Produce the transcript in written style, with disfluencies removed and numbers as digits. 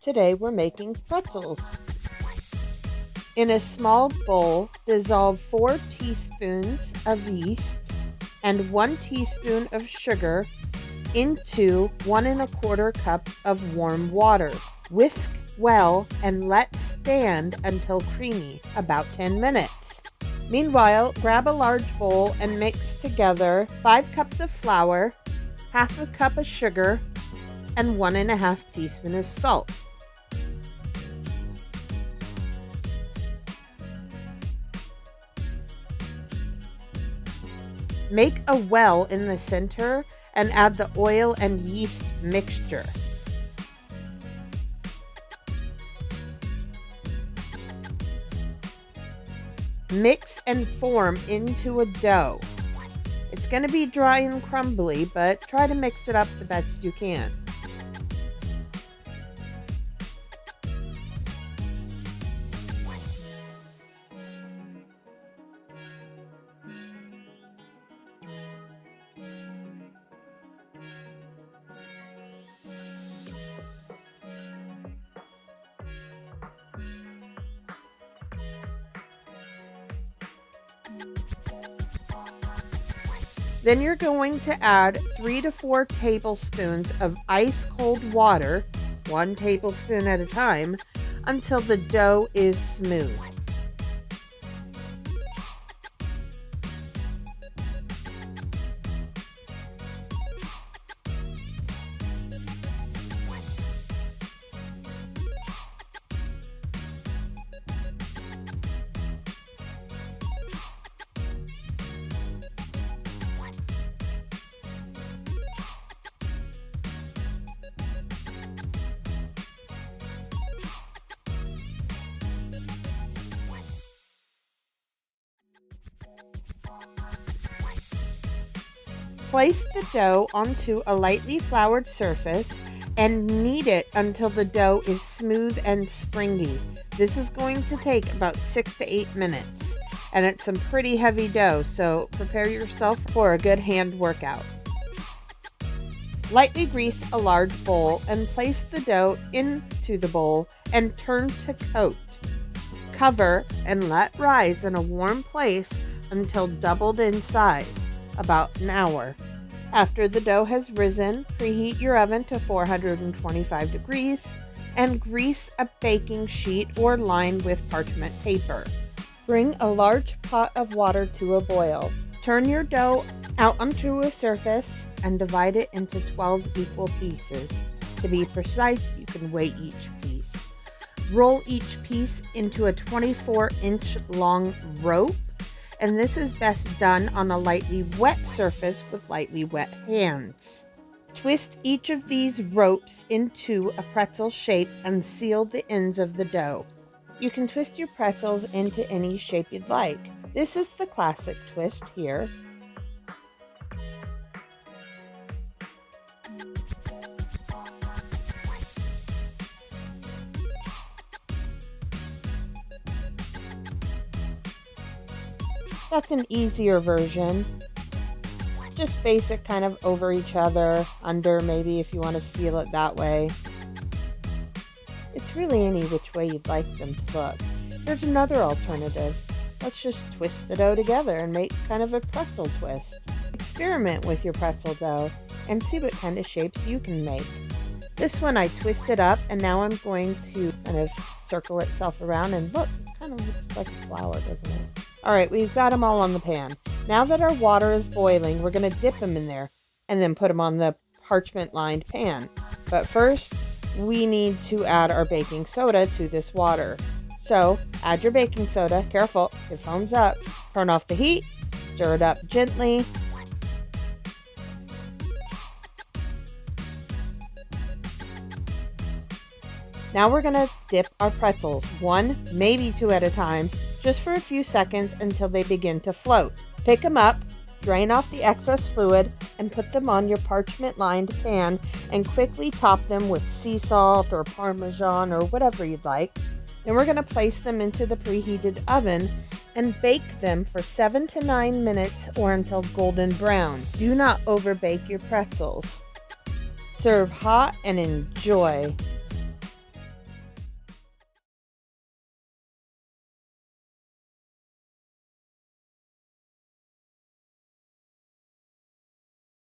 Today we're making pretzels. In a small bowl, dissolve 4 teaspoons of yeast and 1 teaspoon of sugar into 1 1/4 cup of warm water. Whisk well and let stand until creamy, about 10 minutes. Meanwhile, grab a large bowl and mix together 5 cups of flour, half a cup of sugar, and 1 1/2 teaspoon of salt. Make a well in the center and add the oil and yeast mixture. Mix and form into a dough. It's going to be dry and crumbly, but try to mix it up the best you can. Then you're going to add 3 to 4 tablespoons of ice cold water, 1 tablespoon at a time, until the dough is smooth. Place the dough onto a lightly floured surface and knead it until the dough is smooth and springy. This is going to take about 6 to 8 minutes, and it's some pretty heavy dough, so prepare yourself for a good hand workout. Lightly grease a large bowl and place the dough into the bowl and turn to coat. Cover and let rise in a warm place until doubled in size, about an hour. After the dough has risen, preheat your oven to 425 degrees and grease a baking sheet or line with parchment paper. Bring a large pot of water to a boil. Turn your dough out onto a surface and divide it into 12 equal pieces. To be precise, you can weigh each piece. Roll each piece into a 24-inch long rope, and this is best done on a lightly wet surface with lightly wet hands. Twist each of these ropes into a pretzel shape and seal the ends of the dough. You can twist your pretzels into any shape you'd like. This is the classic twist here. That's an easier version. Just basic, kind of over each other, under maybe if you want to seal it that way. It's really any which way you'd like them to look. Here's another alternative. Let's just twist the dough together and make kind of a pretzel twist. Experiment with your pretzel dough and see what kind of shapes you can make. This one I twisted up, and now I'm going to kind of circle itself around, and look, it kind of looks like a flower, doesn't it? Alright, we've got them all on the pan. Now that our water is boiling, we're going to dip them in there and then put them on the parchment-lined pan. But first, we need to add our baking soda to this water. So, add your baking soda. Careful, it foams up. Turn off the heat, stir it up gently. Now we're going to dip our pretzels, 1, maybe 2 at a time, just for a few seconds until they begin to float. Pick them up, drain off the excess fluid, and put them on your parchment-lined pan and quickly top them with sea salt or Parmesan or whatever you'd like. Then we're going to place them into the preheated oven and bake them for 7 to 9 minutes or until golden brown. Do not overbake your pretzels. Serve hot and enjoy.